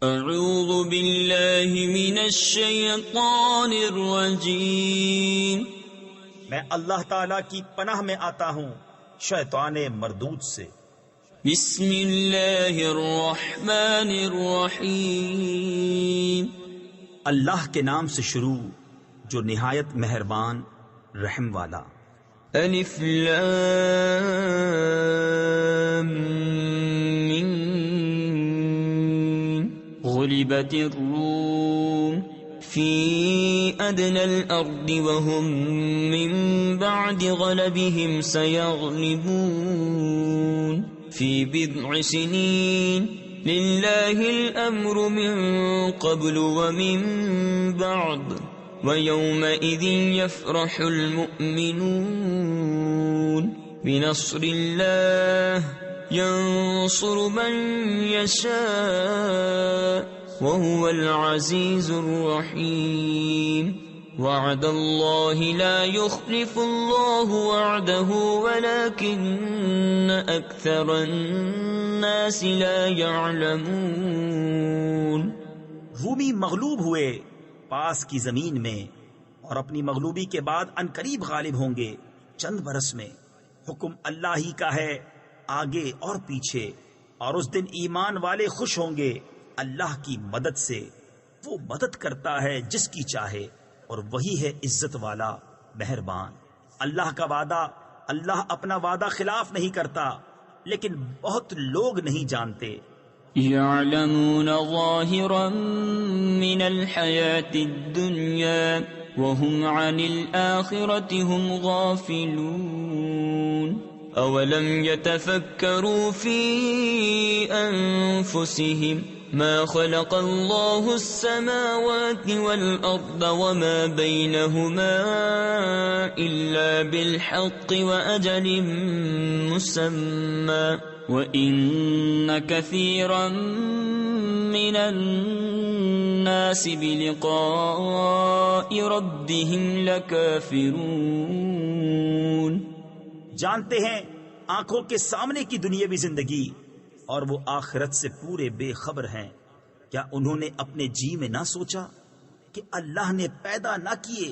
اعوذ باللہ من الشیطان الرجیم، میں اللہ تعالی کی پناہ میں آتا ہوں شیطان مردود سے۔ بسم اللہ الرحمن الرحیم، اللہ کے نام سے شروع جو نہایت مہربان رحم والا۔ الف لام میم، غلبت الروم فی ادنى الارض وهم من بعد غلبهم سيغلبون في بضع سنين لله الامر من قبل ومن بعد ويومئذ يفرح المؤمنون بنصر الله ينصر من يشاء وهو العزيز الرحيم وعد الله لا يخلف الله وعده ولكن أكثر الناس لا يعلمون۔ رومی مغلوب ہوئے پاس کی زمین میں اور اپنی مغلوبی کے بعد عنقریب غالب ہوں گے چند برس میں۔ حکم اللہ ہی کا ہے آگے اور پیچھے، اور اس دن ایمان والے خوش ہوں گے اللہ کی مدد سے۔ وہ مدد کرتا ہے جس کی چاہے اور وہی ہے عزت والا مہربان۔ اللہ کا وعدہ، اللہ اپنا وعدہ خلاف نہیں کرتا، لیکن بہت لوگ نہیں جانتے۔ يعلمون ظاهرا من الحياة الدنيا وهم عن الآخرة هم غافلون أولم يتفكروا في أنفسهم ما خلق الله السماوات والأرض وما بينهما إلا بالحق وأجل مسمى وَإِنَّ كَثِيرًا مِّنَ النَّاسِ بِلِقَاءِ رَبِّهِمْ لَكَافِرُونَ۔ جانتے ہیں آنکھوں کے سامنے کی دنیاوی زندگی اور وہ آخرت سے پورے بے خبر ہیں۔ کیا انہوں نے اپنے جی میں نہ سوچا کہ اللہ نے پیدا نہ کیے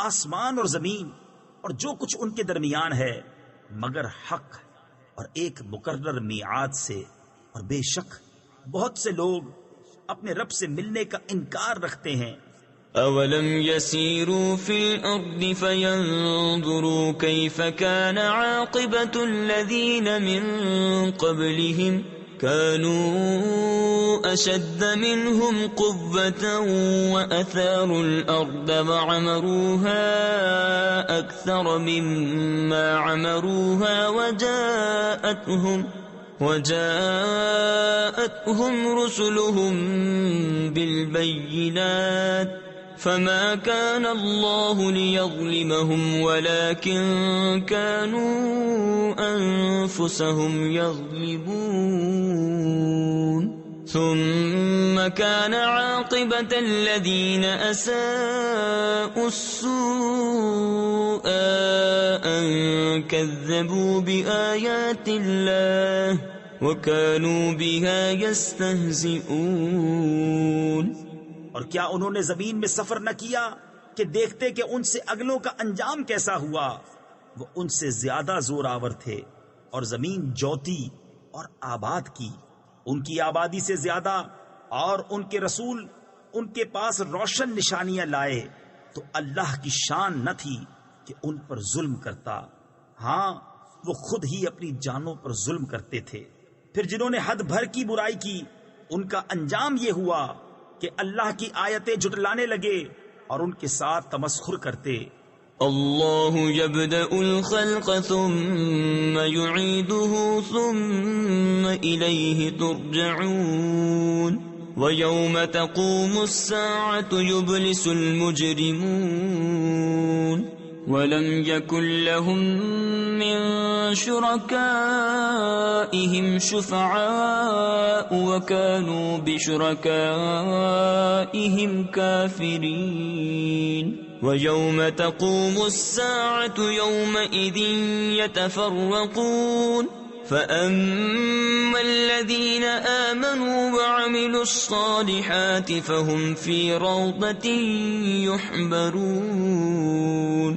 آسمان اور زمین اور جو کچھ ان کے درمیان ہے مگر حق اور ایک مقرر میعاد سے، اور بے شک بہت سے لوگ اپنے رب سے ملنے کا انکار رکھتے ہیں۔ اولم يسيروا في الارض فينظروا كيف كان عاقبة الذين من قبلهم كانوا اشد منهم قوة واثاروا الارض وعمروها اكثر مما عمروها وجاءتهم رسلهم بالبينات فما كان الله ليظلمهم ولكن كانوا أنفسهم يظلمون ثم كان عاقبة الذين أساءوا السوء أن كذبوا بآيات الله وكانوا بها يستهزئون۔ اور کیا انہوں نے زمین میں سفر نہ کیا کہ دیکھتے کہ ان سے اگلوں کا انجام کیسا ہوا؟ وہ ان سے زیادہ زور آور تھے اور زمین جوتی اور آباد کی ان کی آبادی سے زیادہ، اور ان کے رسول ان کے پاس روشن نشانیاں لائے تو اللہ کی شان نہ تھی کہ ان پر ظلم کرتا۔ ہاں وہ خود ہی اپنی جانوں پر ظلم کرتے تھے۔ پھر جنہوں نے حد بھر کی برائی کی ان کا انجام یہ ہوا کہ اللہ کی آیتیں جھٹلانے لگے اور ان کے ساتھ تمسخر کرتے۔ اللہ یبدأ الخلق ثم يعيده ثم الیہ ترجعون ویوم تقوم الساعة يبلس المجرمون ولم يكن لهم من شركائهم شفعاء وكانوا بشركائهم كافرين ويوم تقوم الساعة يومئذ يتفرقون فأما الذين آمنوا وعملوا الصالحات فهم في روضة يحبرون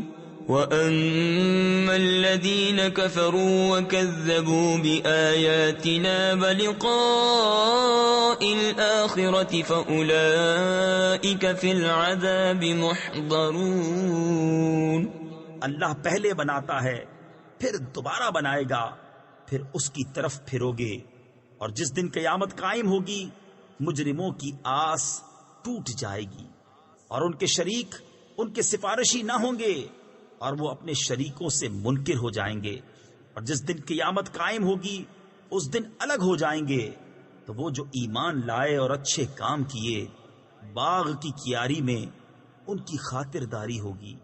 وأما الذين كفروا وكذبوا بآياتنا ولقاء الآخرة فأولئك في العذاب محضرون. اللہ پہلے بناتا ہے پھر دوبارہ بنائے گا، پھر اس کی طرف پھرو گے، اور جس دن قیامت قائم ہوگی مجرموں کی آس ٹوٹ جائے گی اور ان کے شریک ان کے سفارشی نہ ہوں گے اور وہ اپنے شریکوں سے منکر ہو جائیں گے، اور جس دن قیامت قائم ہوگی اس دن الگ ہو جائیں گے. تو وہ جو ایمان لائے اور اچھے کام کیے باغ کی کیاری میں ان کی خاطرداری ہوگی،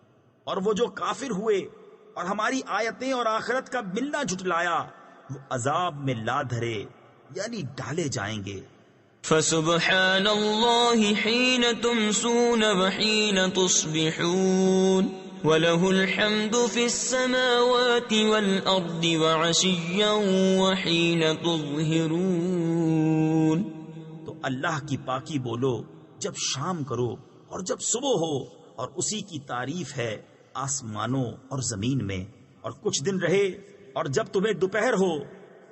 اور وہ جو کافر ہوئے اور ہماری آیتیں اور آخرت کا ملنا جھٹلایا وہ عذاب میں لا دھرے یعنی ڈالے جائیں گے. فسبحان اللہ حین تمسون وحین تصبحون وَلَهُ الْحَمْدُ فِي السَّمَاوَاتِ وَالْأَرْضِ وَعَشِيًّا وَحِينَ تُظْهِرُونَ. تو اللہ کی پاکی بولو جب شام کرو اور جب صبح ہو، اور اسی کی تعریف ہے آسمانوں اور زمین میں، اور کچھ دن رہے اور جب تمہیں دوپہر ہو.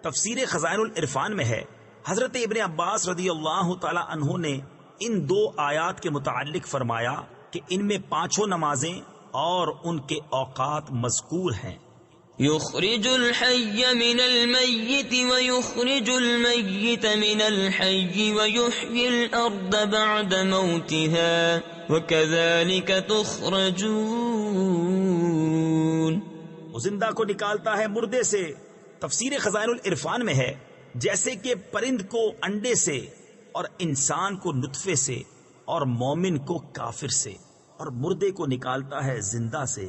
تفسیر خزائن العرفان میں ہے، حضرت ابن عباس رضی اللہ تعالی عنہ نے ان دو آیات کے متعلق فرمایا کہ ان میں پانچوں نمازیں اور ان کے اوقات مذکور ہیں. یخرج الحی من المیت ویخرج المیت من الحی ویحیی الارض بعد موتها وکذالک تخرجون. وہ زندہ کو نکالتا ہے مردے سے. تفسیر خزائن العرفان میں ہے جیسے کہ پرند کو انڈے سے اور انسان کو نطفے سے اور مومن کو کافر سے، اور مردے کو نکالتا ہے زندہ سے.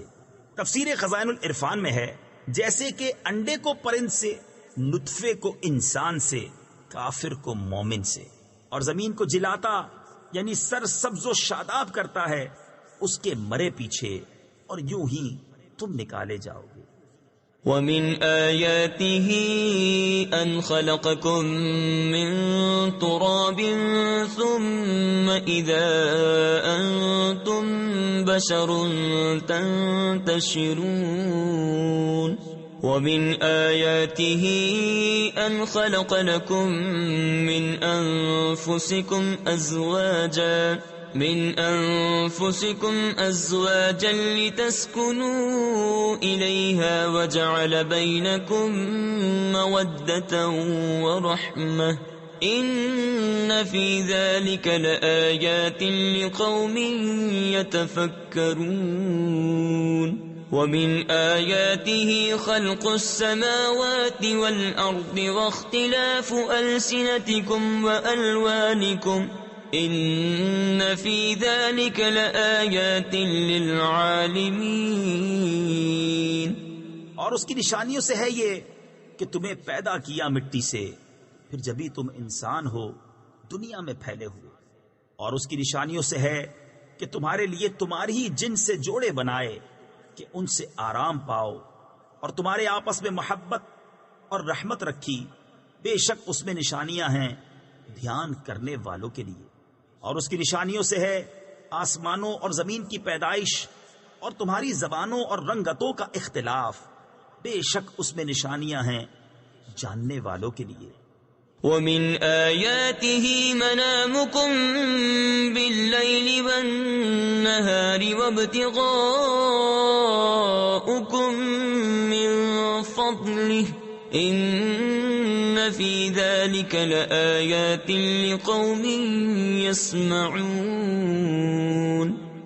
تفسیر خزائن العرفان میں ہے جیسے کہ انڈے کو پرند سے، نطفے کو انسان سے، کافر کو مومن سے. اور زمین کو جلاتا یعنی سر سبز و شاداب کرتا ہے اس کے مرے پیچھے، اور یوں ہی تم نکالے جاؤ گے. وَمِنْ آيَاتِهِ أَنْ خَلَقَكُم مِّن تُرَابٍ ثُمَّ إِذَا أَنْتُمْ بَشَرٌ تَنْتَشِرُونَ. وَمِنْ آيَاتِهِ أَنْ خَلَقَ لَكُم مِّنْ أَنفُسِكُمْ أَزْوَاجًا لِتَسْكُنُوا إِلَيْهَا وَجَعَلَ بَيْنَكُم مَّوَدَّةً وَرَحْمَةً إِنَّ فِي ذَلِكَ لَآيَاتٍ لِقَوْمٍ يَتَفَكَّرُونَ. وَمِنْ آيَاتِهِ خَلْقُ السَّمَاوَاتِ وَالْأَرْضِ وَاخْتِلَافُ أَلْسِنَتِكُمْ وَأَلْوَانِكُمْ إِنَّ فِي ذَلِكَ لَآيَاتٍ لِلْعَالِمِينَ. اور اس کی نشانیوں سے ہے یہ کہ تمہیں پیدا کیا مٹی سے، پھر جبھی تم انسان ہو دنیا میں پھیلے ہوئے. اور اس کی نشانیوں سے ہے کہ تمہارے لیے تمہاری ہی جن سے جوڑے بنائے کہ ان سے آرام پاؤ، اور تمہارے آپس میں محبت اور رحمت رکھی. بے شک اس میں نشانیاں ہیں دھیان کرنے والوں کے لیے. اور اس کی نشانیوں سے ہے آسمانوں اور زمین کی پیدائش اور تمہاری زبانوں اور رنگتوں کا اختلاف. بے شک اس میں نشانیاں ہیں جاننے والوں کے لیے. وَمِنْ آيَاتِهِ مَنَامُكُمْ بِاللَّيْلِ وَالنَّهَارِ وَابْتِغَاؤُكُمْ مِنْ فَضْلِهِ إِنَّ فِي ذَلِكَ لَآيَاتٍ لِقَوْمٍ يَسْمَعُونَ.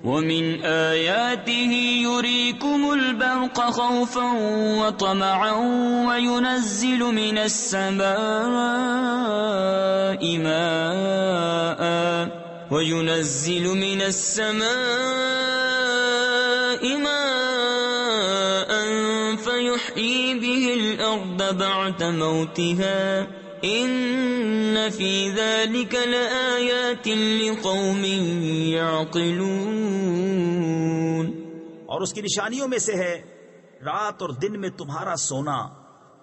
وَمِنْ آيَاتِهِ يُرِيكُمُ الْبَرْقَ خَوْفًا وَطَمَعًا وَيُنَزِّلُ مِنَ السَّمَاءِ مَاءً فَيُحْيِي بِهِ الْأَرْضَ بَعْدَ مَوْتِهَا إِنَّ فِي ذَلِكَ لَآيَاتٍ لِقَوْمٍ يَعْقِلُونَ. اور اس کی نشانیوں میں سے ہے رات اور دن میں تمہارا سونا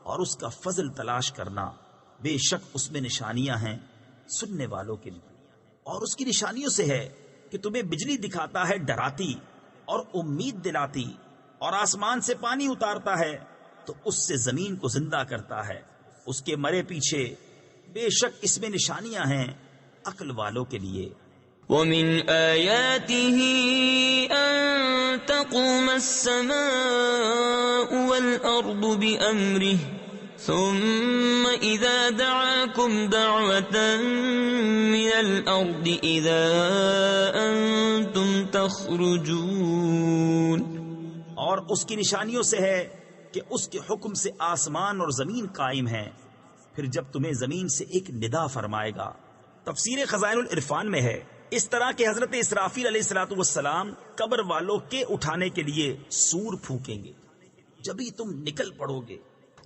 اور اس کا فضل تلاش کرنا، بے شک اس میں نشانیاں ہیں سننے والوں کے لیے۔ اور اس کی نشانیوں سے ہے کہ تمہیں بجلی دکھاتا ہے ڈراتی اور امید دلاتی، اور آسمان سے پانی اتارتا ہے تو اس سے زمین کو زندہ کرتا ہے اس کے مرے پیچھے، بے شک اس میں نشانیاں ہیں عقل والوں کے لیے۔ وَمِنْ آيَاتِهِ أَن تَقُومَ السَّمَاءُ وَالْأَرْضُ بِأَمْرِهِ ثُمَّ إِذَا دَعَاكُمْ دَعْوَةً مِّنَ الْأَرْضِ إِذَا أَنْتُمْ تَخْرُجُونَ۔ اور اس کی نشانیوں سے ہے کہ اس کے حکم سے آسمان اور زمین قائم ہیں، پھر جب تمہیں زمین سے ایک ندا فرمائے گا۔ تفسیر خزائن العرفان میں ہے اس طرح کہ حضرت اسرافیل علیہ السلام قبر والوں کے اٹھانے کے لیے سور پھونکیں گے، جبھی تم نکل پڑو گے۔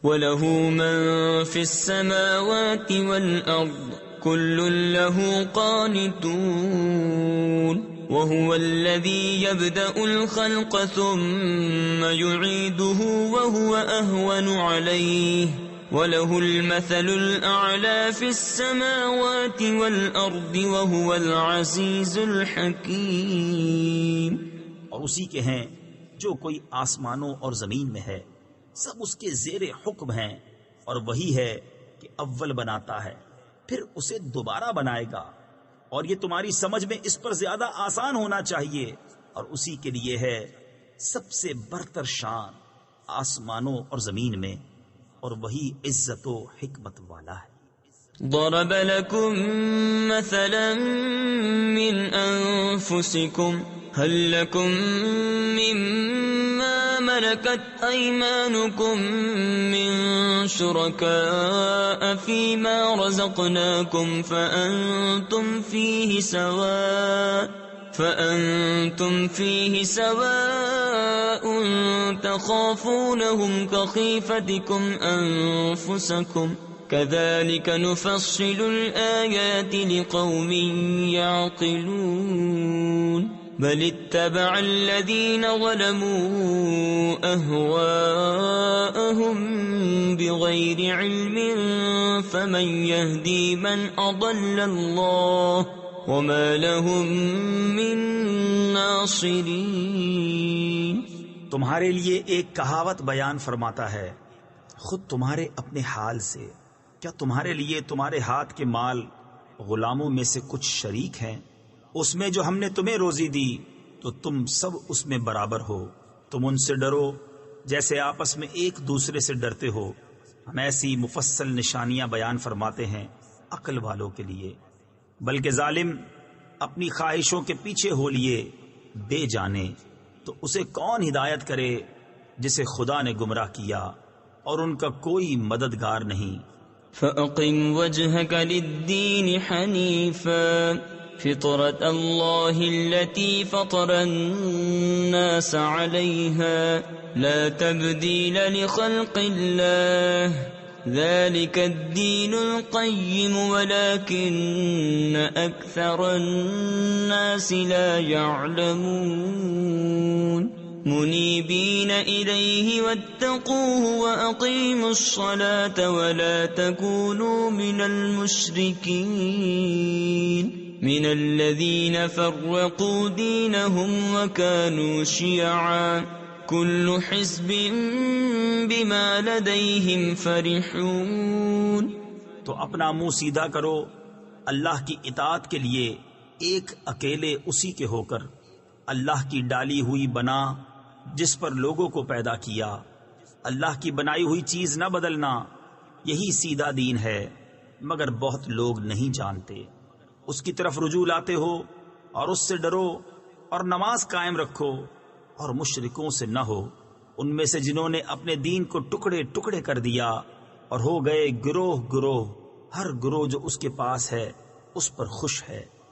وَلَهُ مَن فِي السَّمَاوَاتِ وَالْأَرْضِ كُلٌّ لَّهُ قَانِتُونَ وَهُوَ الَّذِي يَبْدَأُ الْخَلْقَ ثُمَّ يُعِيدُهُ وَهُوَ أَهْوَنُ عَلَيْهِ وَلَهُ الْمَثَلُ الْأَعْلَى فِي السَّمَاوَاتِ وَالْأَرْضِ وَهُوَ الْعَزِيزُ الْحَكِيمُ۔ اور اسی کے ہیں جو کوئی آسمانوں اور زمین میں ہے، سب اس کے زیر حکم ہیں، اور وہی ہے کہ اول بناتا ہے پھر اسے دوبارہ بنائے گا، اور یہ تمہاری سمجھ میں اس پر زیادہ آسان ہونا چاہیے، اور اسی کے لیے ہے سب سے برتر شان آسمانوں اور زمین میں، اور وہی عزت و حکمت والا ہے۔ ضرب لكم مثلا من أنفسكم هل لكم مما ملكت أيمانكم من شركاء فيما رزقناكم فأنتم فيه سواء تخافونهم كخيفتكم أنفسكم كذلك نفصل الآيات لقوم يعقلون بل اتبع الذين ظلموا أهواءهم بغير علم فمن يهدي من أضل الله وما لهم من ناصرين۔ تمہارے لیے ایک کہاوت بیان فرماتا ہے، خود تمہارے اپنے حال سے کیا تمہارے لیے تمہارے ہاتھ کے مال غلاموں میں سے کچھ شریک ہیں؟ اس میں جو ہم نے تمہیں روزی دی تو تم سب اس میں برابر ہو، تم ان سے ڈرو جیسے آپس میں ایک دوسرے سے ڈرتے ہو۔ ہم ایسی مفصل نشانیاں بیان فرماتے ہیں عقل والوں کے لیے، بلکہ ظالم اپنی خواہشوں کے پیچھے ہو لیے بے جانے تو اسے کون ہدایت کرے جسے خدا نے گمراہ کیا اور ان کا کوئی مددگار نہیں۔ فَأَقِمْ وَجْهَكَ لِلدِّينِ حَنِيفًا فِطْرَةَ اللَّهِ الَّتِي فَطَرَ النَّاسَ عَلَيْهَا لَا تَبْدِيلَ لِخَلْقِ اللَّهِ ذَلِكَ الدِّينُ الْقَيِّمُ وَلَكِنَّ أَكْثَرَ النَّاسِ لَا يَعْلَمُونَ مُنِيبِينَ إِلَيْهِ وَاتَّقُوهُ وَأَقِيمُوا الصَّلَاةَ وَلَا تَكُونُوا مِنَ الْمُشْرِكِينَ مِنَ الَّذِينَ فَرَّقُوا دِينَهُمْ وَكَانُوا شِيَعًا كُلُّ حِزْبٍ بِمَا لَدَيْهِمْ فَرِحُونَ۔ تو اپنا منہ سیدھا کرو اللہ کی اطاعت کے لیے ایک اکیلے اسی کے ہو کر، اللہ کی ڈالی ہوئی بنا جس پر لوگوں کو پیدا کیا، اللہ کی بنائی ہوئی چیز نہ بدلنا، یہی سیدھا دین ہے، مگر بہت لوگ نہیں جانتے۔ اس کی طرف رجوع لاتے ہو اور اس سے ڈرو اور نماز قائم رکھو، اور مشرکوں سے نہ ہو، ان میں سے جنہوں نے اپنے دین کو ٹکڑے ٹکڑے کر دیا اور ہو گئے گروہ گروہ، ہر گروہ جو اس کے پاس ہے اس پر خوش ہے۔